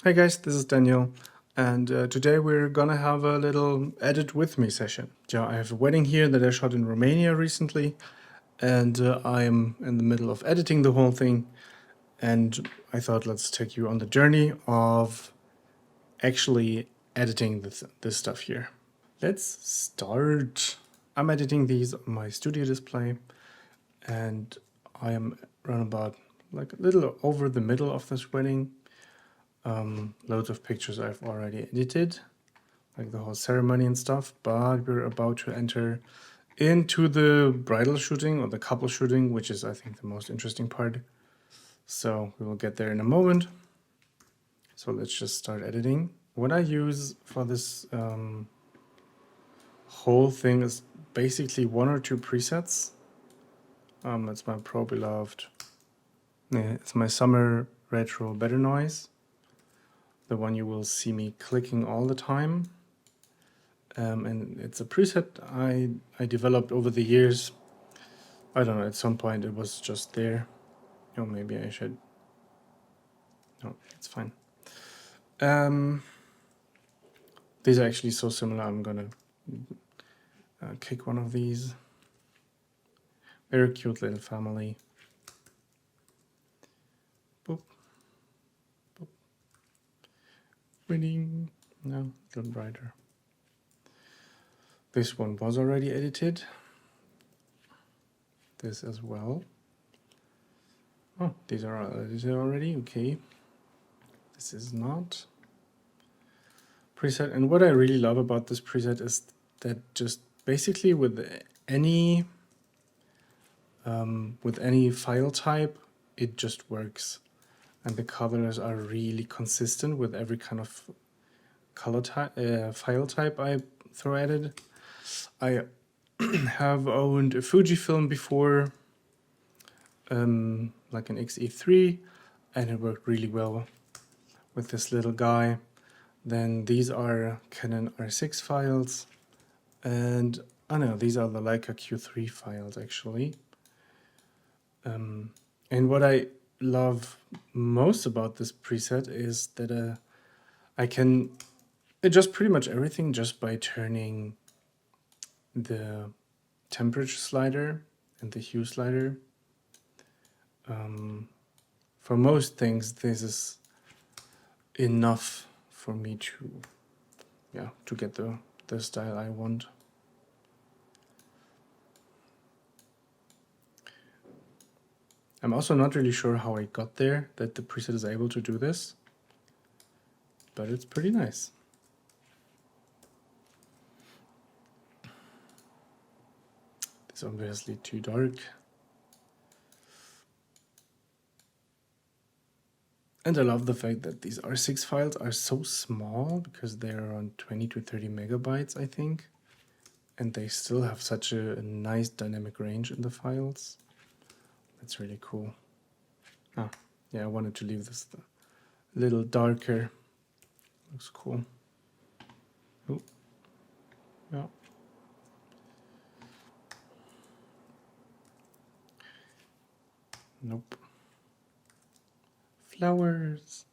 Hey guys, this is Daniel, and today we're gonna have a little edit with me session. Yeah, I have a wedding here that I shot in Romania recently, and I'm in the middle of editing the whole thing, and I thought let's take you on the journey of actually editing this stuff here. Let's start. I'm editing these on my studio display, and I am around about like a little over the middle of this wedding. Loads of pictures I've already edited, like the whole ceremony and stuff, but we're about to enter into the bridal shooting or the couple shooting, which is, I think, the most interesting part. So we will get there in a moment. So let's just start editing. What I use for this whole thing is basically one or two presets. It's my Pro Beloved. Yeah, it's my Summer Retro Better Noise. The one you will see me clicking all the time. And it's a preset I developed over the years. I don't know, at some point it was just there. Oh, maybe I should. No, it's fine. These are actually so similar, I'm gonna kick one of these. Very cute little family. Boop. Boop. Winning. No, a little brighter. This one was already edited. This as well. Oh, these are edited already, okay. This is not. Preset, and what I really love about this preset is that just basically with any file type, it just works. And the colors are really consistent with every kind of color type, file type I throw at it. I have owned a Fujifilm before, like an XE3, and it worked really well with this little guy. Then these are Canon R6 files, and I know these are the Leica Q3 files actually. And what I love most about this preset is that I can adjust pretty much everything just by turning the temperature slider and the hue slider. For most things, this is enough for me to get the style I want. I'm also not really sure how I got there, that the preset is able to do this, but it's pretty nice. It's obviously too dark. And I love the fact that these R6 files are so small, because they're around 20 to 30 megabytes, I think. And they still have such a nice dynamic range in the files. That's really cool. Ah, yeah, I wanted to leave this a little darker. Looks cool. Oh, yeah. Nope. Flowers.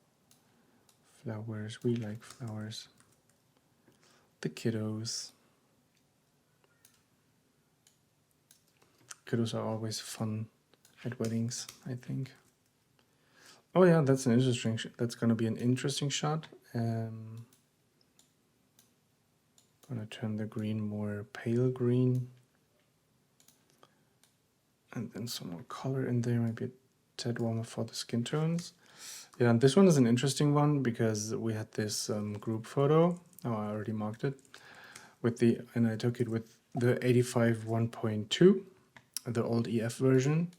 Flowers, we like flowers. The kiddos. Kiddos are always fun at weddings, I think. Oh yeah, that's an interesting. That's gonna be an interesting shot. Gonna turn the green more pale green, and then some more color in there. Maybe a tad warmer for the skin tones. Yeah, and this one is an interesting one because we had this group photo. Oh, I already marked it and I took it with the 85 1.2, the old EF version.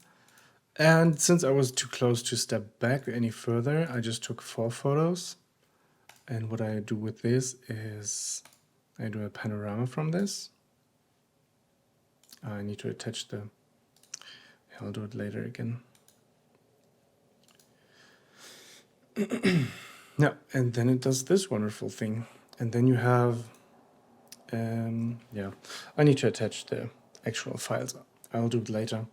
And since I was too close to step back any further, I just took 4 photos. And what I do with this is I do a panorama from this. I need to attach I'll do it later again. Yeah, and then it does this wonderful thing. And then you have, yeah, I need to attach the actual files. I'll do it later.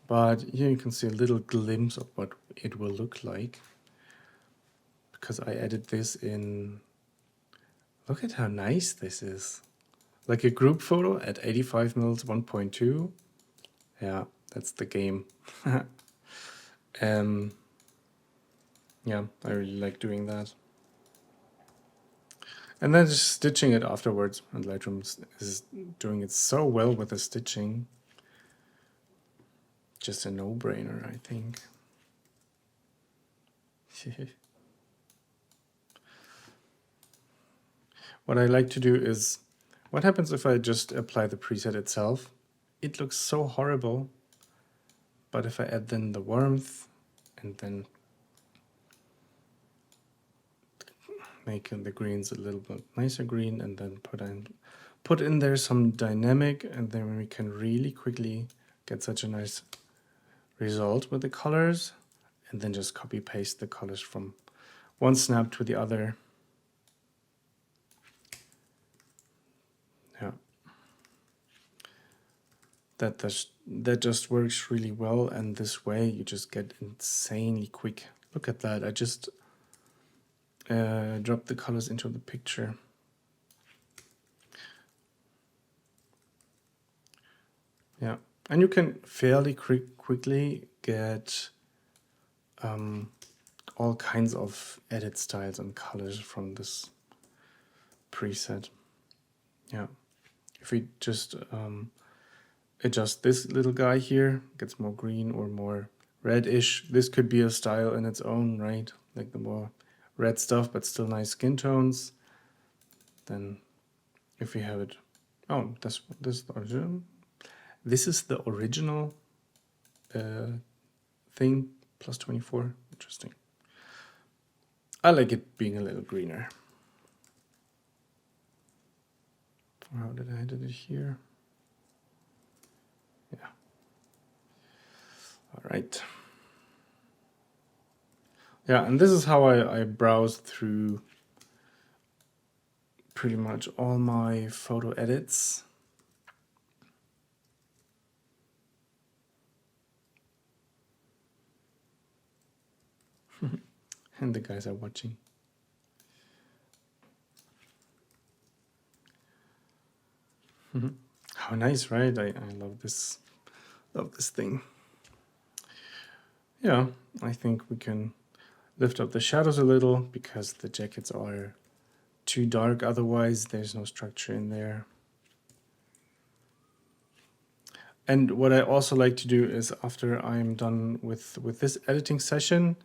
But here you can see a little glimpse of what it will look like. because I added this in. Look at how nice this is. Like a group photo at 85 mils 1.2. Yeah, that's the game. Yeah, I really like doing that. And then just stitching it afterwards. And Lightroom is doing it so well with the stitching. Just a no-brainer, I think. What I like to do is, what happens if I just apply the preset itself? It looks so horrible. But if I add then the warmth and then make the greens a little bit nicer green and then put in there some dynamic, and then we can really quickly get such a nice result with the colors, and then just copy paste the colors from one snap to the other. Yeah, that just works really well, and this way you just get insanely quick. Look at that, I just dropped the colors into the picture. Yeah, and you can fairly quickly get all kinds of edit styles and colors from this preset. Yeah, if we just adjust this little guy here, gets more green or more reddish. This could be a style in its own, right? Like the more red stuff, but still nice skin tones. Then if we have it, oh, this is the original. This is the original thing, plus 24, interesting. I like it being a little greener. How did I edit it here? Yeah. All right. Yeah, and this is how I browse through pretty much all my photo edits. And the guys are watching. How nice, right? I love this thing. Yeah, I think we can lift up the shadows a little because the jackets are too dark, otherwise there's no structure in there. And what I also like to do is, after I'm done with this editing session,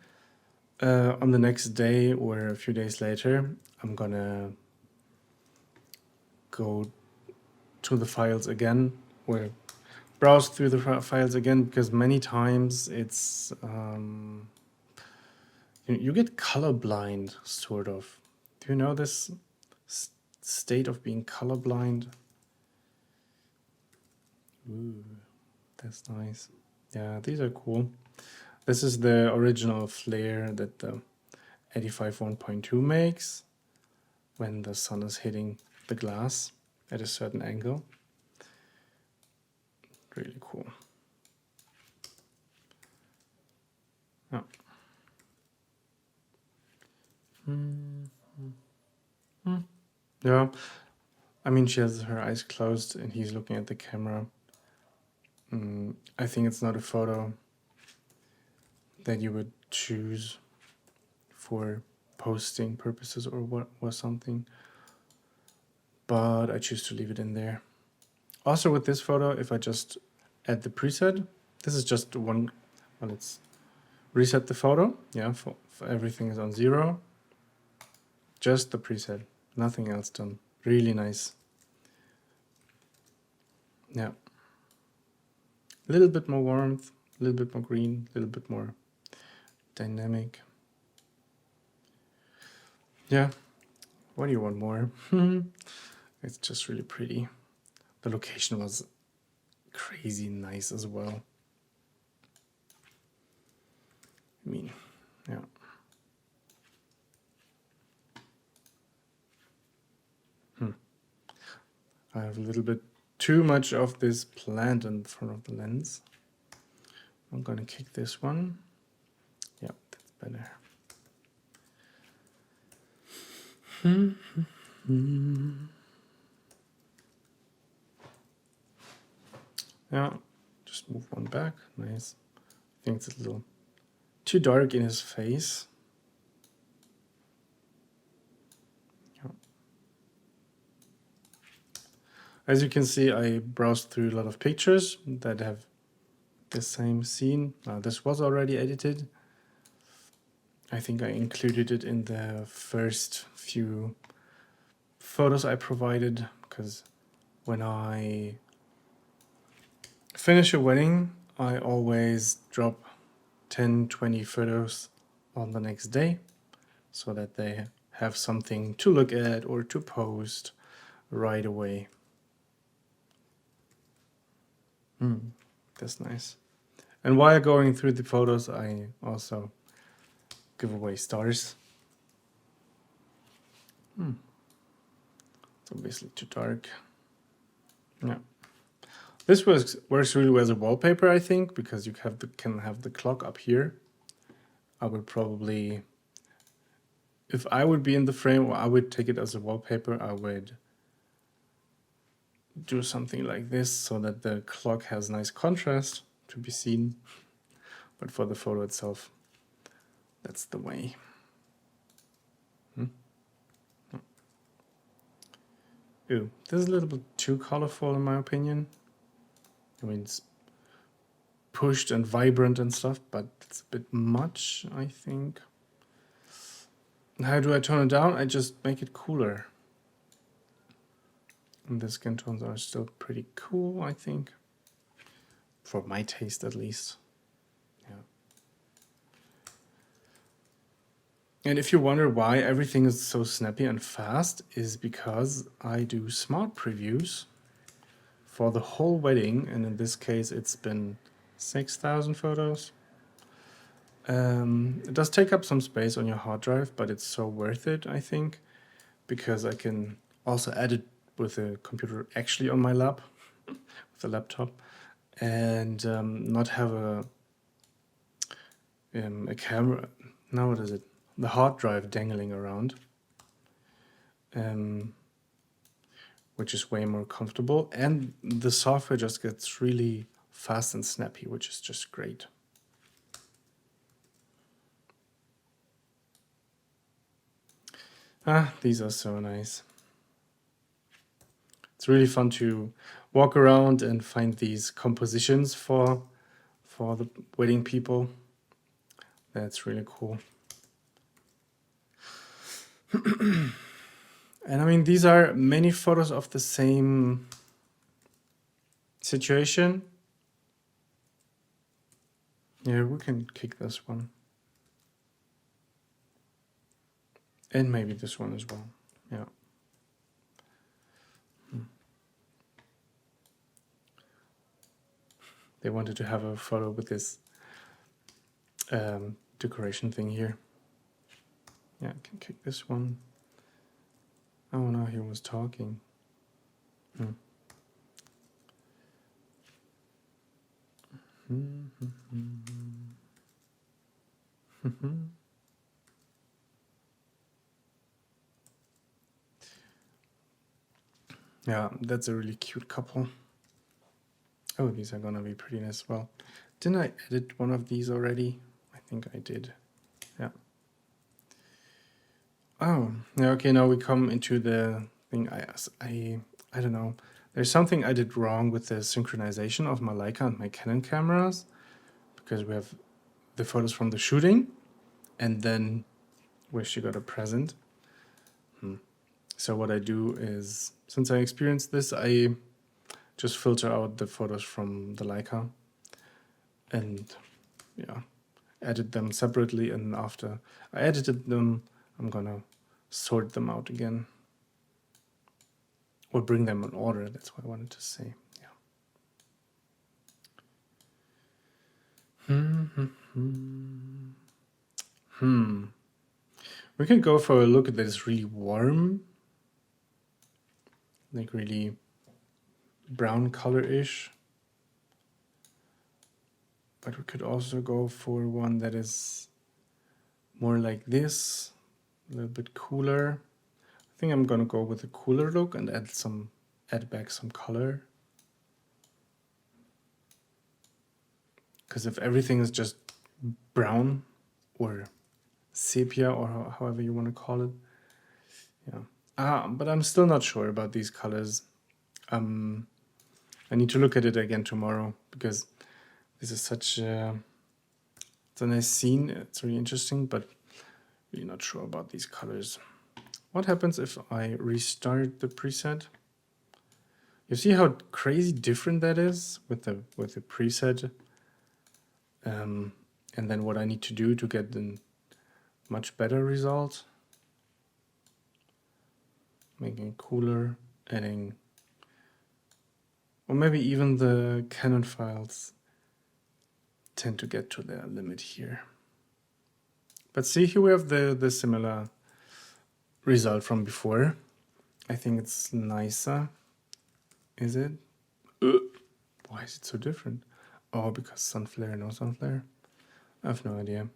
on the next day or a few days later, I'm gonna go to the files again, or browse through the files again, because many times it's you get colorblind, sort of. Do you know this state of being colorblind? Ooh, that's nice. Yeah, these are cool. This is the original flare that the 85 1.2 makes when the sun is hitting the glass at a certain angle. Really cool. Oh. Yeah, I mean, she has her eyes closed and he's looking at the camera. I think it's not a photo that you would choose for posting purposes or what or something, but I choose to leave it in there. Also with this photo, if I just add the preset, this is just one, well, let's reset the photo. Yeah, for everything is on 0. Just the preset, nothing else done. Really nice. Yeah. A little bit more warmth, a little bit more green, a little bit more dynamic. Yeah, what do you want more? It's just really pretty. The location was crazy nice as well. I mean, yeah. I have a little bit too much of this plant in front of the lens. I'm gonna kick this one. Yeah, that's better. Yeah, just move one back. Nice. I think it's a little too dark in his face. Yeah. As you can see, I browsed through a lot of pictures that have the same scene. This was already edited. I think I included it in the first few photos I provided, because when I finish a wedding, I always drop 10-20 photos on the next day so that they have something to look at or to post right away. That's nice. And while going through the photos, I also give away stars. It's obviously too dark. Yeah. This works really well as a wallpaper, I think, because you can have the clock up here. I would probably, if I would be in the frame, I would take it as a wallpaper. I would do something like this so that the clock has nice contrast to be seen. But for the photo itself, that's the way. Ooh, this is a little bit too colorful in my opinion. I mean, it's pushed and vibrant and stuff, but it's a bit much, I think. How do I tone it down? I just make it cooler. And the skin tones are still pretty cool, I think. For my taste, at least. Yeah. And if you wonder why everything is so snappy and fast, is because I do smart previews for the whole wedding, and in this case it's been 6,000 photos. It does take up some space on your hard drive, but it's so worth it, I think, because I can also edit with a computer actually on my lap, with a laptop, and not have a camera. Now what is it? The hard drive dangling around, which is way more comfortable, and the software just gets really fast and snappy, which is just great. These are so nice. It's really fun to walk around and find these compositions for the wedding people. That's really cool. And I mean, these are many photos of the same situation. Yeah, we can kick this one. And maybe this one as well. Yeah. They wanted to have a photo with this decoration thing here. Yeah, I can kick this one. Oh no, he was talking. Yeah, that's a really cute couple. Oh, these are gonna be pretty nice as well. Didn't I edit one of these already? I think I did. Yeah. Oh, yeah, okay, now we come into the thing. I don't know. There's something I did wrong with the synchronization of my Leica and my Canon cameras, because we have the photos from the shooting and then where she got a present. So what I do is, since I experienced this, I just filter out the photos from the Leica and yeah, edit them separately, and after I edited them, I'm gonna sort them out again. Or bring them in order, that's what I wanted to say. We can go for a look that is really warm, like really brown color-ish. But we could also go for one that is more like this, a little bit cooler. think I'm gonna go with a cooler look and add back some color. Because if everything is just brown or sepia or however you want to call it, yeah. But I'm still not sure about these colors. I need to look at it again tomorrow because this is such it's a nice scene. It's really interesting, but really not sure about these colors. What happens if I restart the preset? You see how crazy different that is with the preset, and then what I need to do to get the much better result. Making it cooler, adding, or maybe even the Canon files tend to get to their limit here. But see, here we have the similar result from before. I think it's nicer. Is it? Why is it so different? Oh, because sun flare, no sun flare? I have no idea.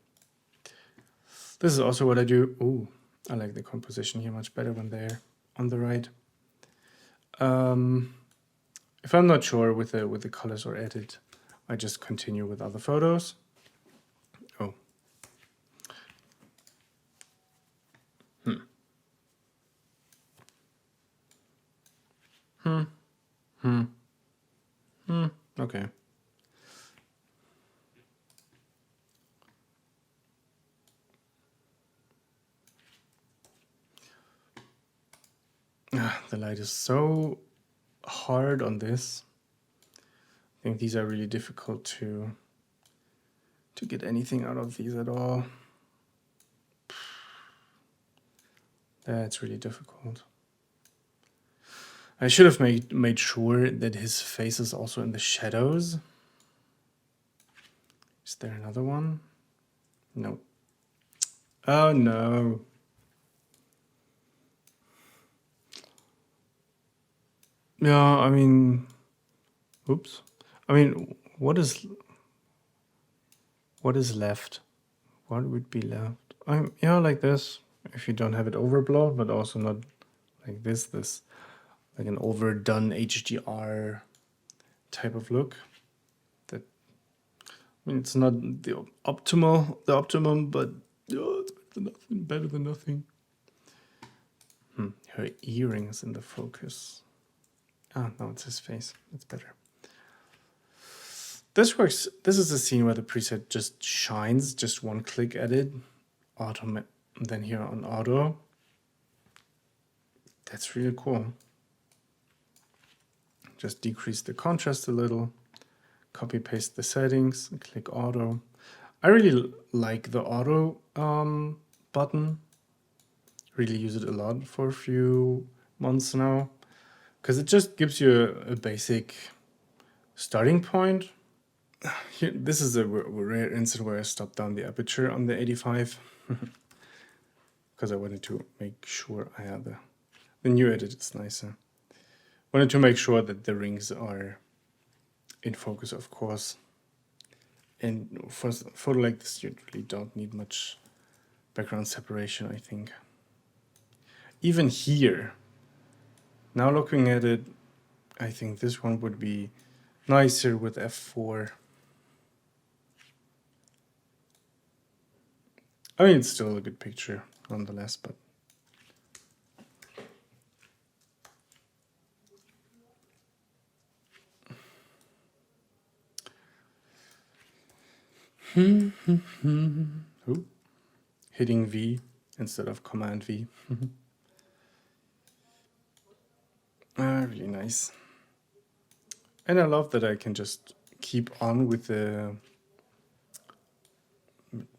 This is also what I do. Ooh, I like the composition here much better when they're on the right. If I'm not sure with the colors or edit, I just continue with other photos. Oh. Okay. The light is so hard on this. I think these are really difficult to get anything out of these at all. That's really difficult. I should have made sure that his face is also in the shadows. Is there another one? No. Oh no. Yeah, I mean, oops. I mean, what is left? What would be left? Yeah, like this. If you don't have it overblown, but also not like this like an overdone HDR type of look. That, I mean, it's not the optimum, but it's better than nothing. Her earrings in the focus. Ah, no, it's his face. That's better. This works. This is a scene where the preset just shines, just one click edit, then here on auto. That's really cool. Just decrease the contrast a little, copy paste the settings, click auto. I really like the auto button. Really use it a lot for a few months now, because it just gives you a basic starting point. Here, this is a rare instance where I stopped down the aperture on the 85 because I wanted to make sure I had the new edit is nicer. Wanted to make sure that the rings are in focus, of course. And for a photo like this, you really don't need much background separation, I think. Even here, now looking at it, I think this one would be nicer with f4. I mean, it's still a good picture nonetheless, but Ooh. Hitting V instead of Command V. Really nice. And I love that I can just keep on with the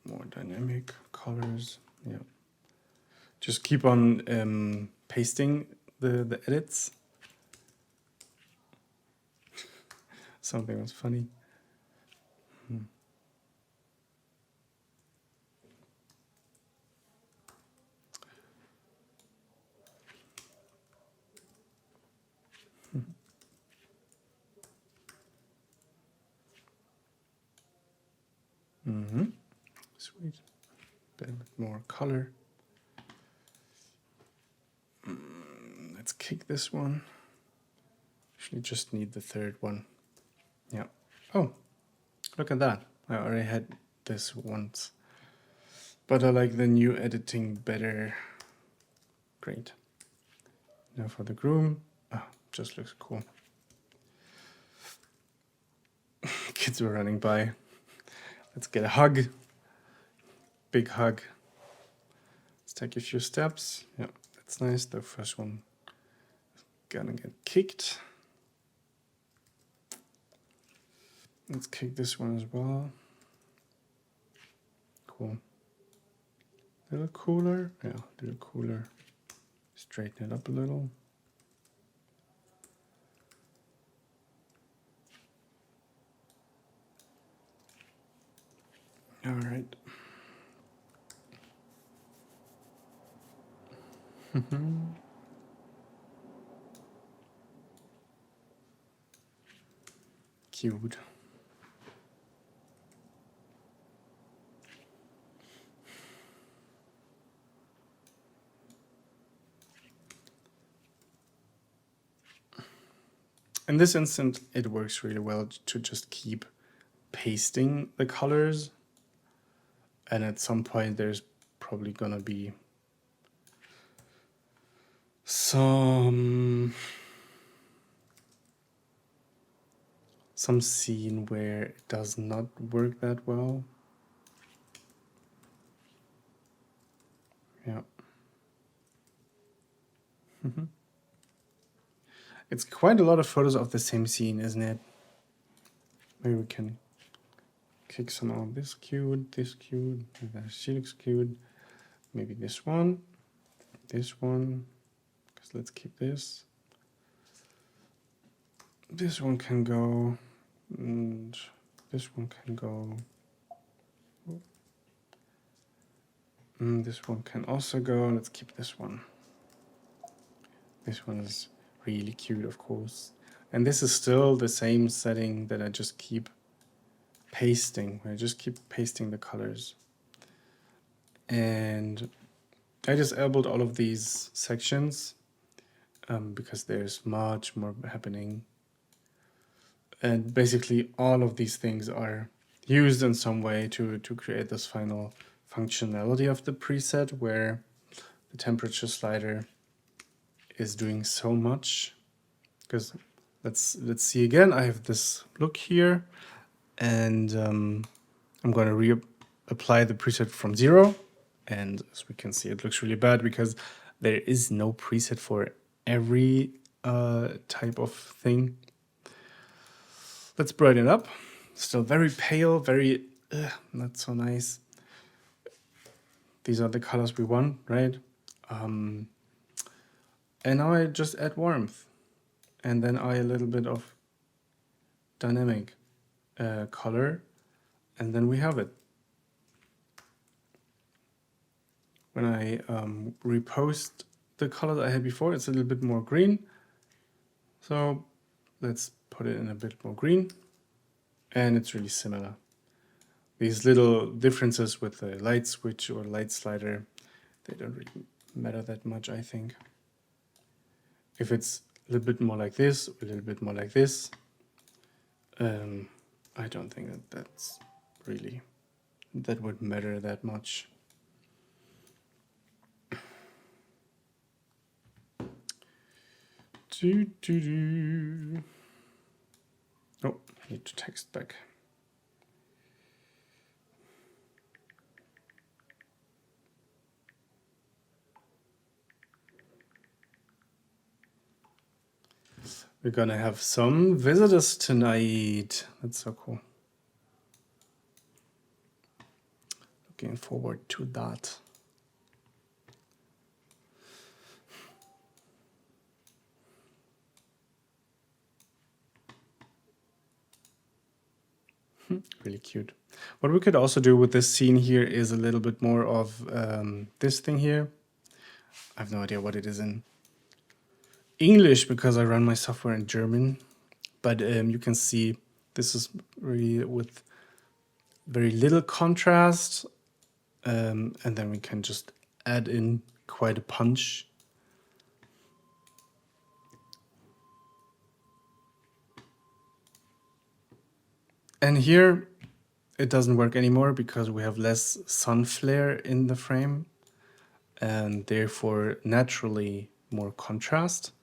more dynamic colors. Yeah. Just keep on pasting the edits. Something was funny. Sweet. A bit more color. let's kick this one. Actually, just need the third one. Yeah. Oh, look at that. I already had this once. But I like the new editing better. Great. Now for the groom. Oh, just looks cool. Kids were running by. Let's get a hug. Big hug. Let's take a few steps. Yeah, that's nice. The first one is gonna get kicked. Let's kick this one as well. Cool. A little cooler. Yeah, a little cooler. Straighten it up a little. All right. Cute. In this instant, it works really well to just keep pasting the colors. And at some point, there's probably gonna be some scene where it does not work that well. Yeah. It's quite a lot of photos of the same scene, isn't it? Maybe we can kick some out. This cute, she looks cute. Maybe this one, because let's keep this. This one can go, and this one can go. And this one can also go. Let's keep this one. This one is really cute, of course. And this is still the same setting that I just keep pasting. I just keep pasting the colors. And I disabled all of these sections because there's much more happening. And basically all of these things are used in some way to create this final functionality of the preset where the temperature slider is doing so much. Because let's see again. I have this look here, and I'm going to reapply the preset from 0. And as we can see, it looks really bad because there is no preset for every type of thing. Let's brighten it up. Still very pale, very not so nice. These are the colors we want, right? And now I just add warmth. And then a little bit of dynamic color. And then we have it. When I repost the color that I had before, it's a little bit more green. So let's put it in a bit more green. And it's really similar. These little differences with the light switch or light slider, they don't really matter that much, I think. If it's a little bit more like this, a little bit more like this, I don't think that would matter that much. Oh, I need to text back. We're gonna have some visitors tonight. That's so cool. Looking forward to that. Really cute. What we could also do with this scene here is a little bit more of this thing here. I have no idea what it is in English because I run my software in German. But you can see this is really with very little contrast. And then we can just add in quite a punch. And here it doesn't work anymore because we have less sun flare in the frame and therefore naturally more contrast.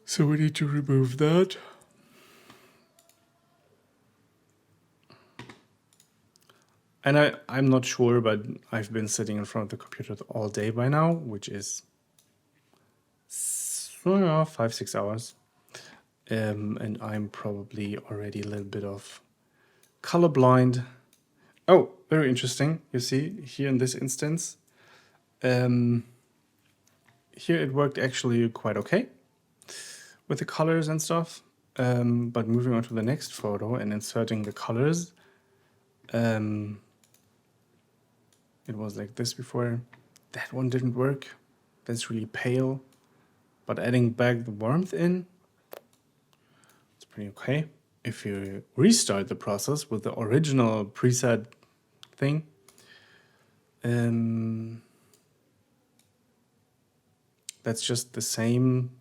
So we need to remove that. And I'm not sure, but I've been sitting in front of the computer all day by now, which is 5-6 hours. And I'm probably already a little bit of colorblind. Oh, very interesting. You see here in this instance, here it worked actually quite okay with the colors and stuff. But moving on to the next photo and inserting the colors, it was like this before. That one didn't work. That's really pale. But adding back the warmth in, it's pretty okay. If you restart the process with the original preset thing, that's just the same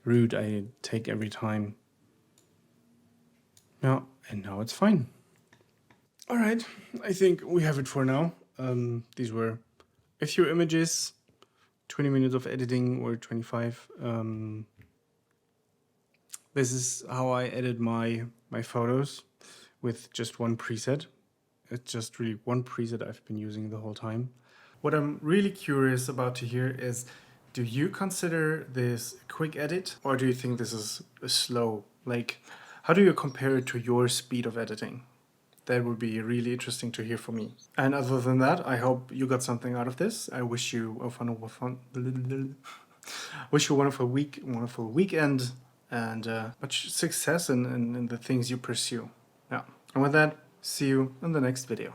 route I take every time. Yeah, and now it's fine. All right, I think we have it for now. These were a few images, 20 minutes of editing or 25. This is how I edit my photos with just one preset. It's just really one preset I've been using the whole time. What I'm really curious about to hear is, do you consider this a quick edit or do you think this is a slow? Like, how do you compare it to your speed of editing? That would be really interesting to hear from me. And other than that, I hope you got something out of this. I wish you wish you a wonderful week, wonderful weekend, and much success in the things you pursue. Yeah. And with that, see you in the next video.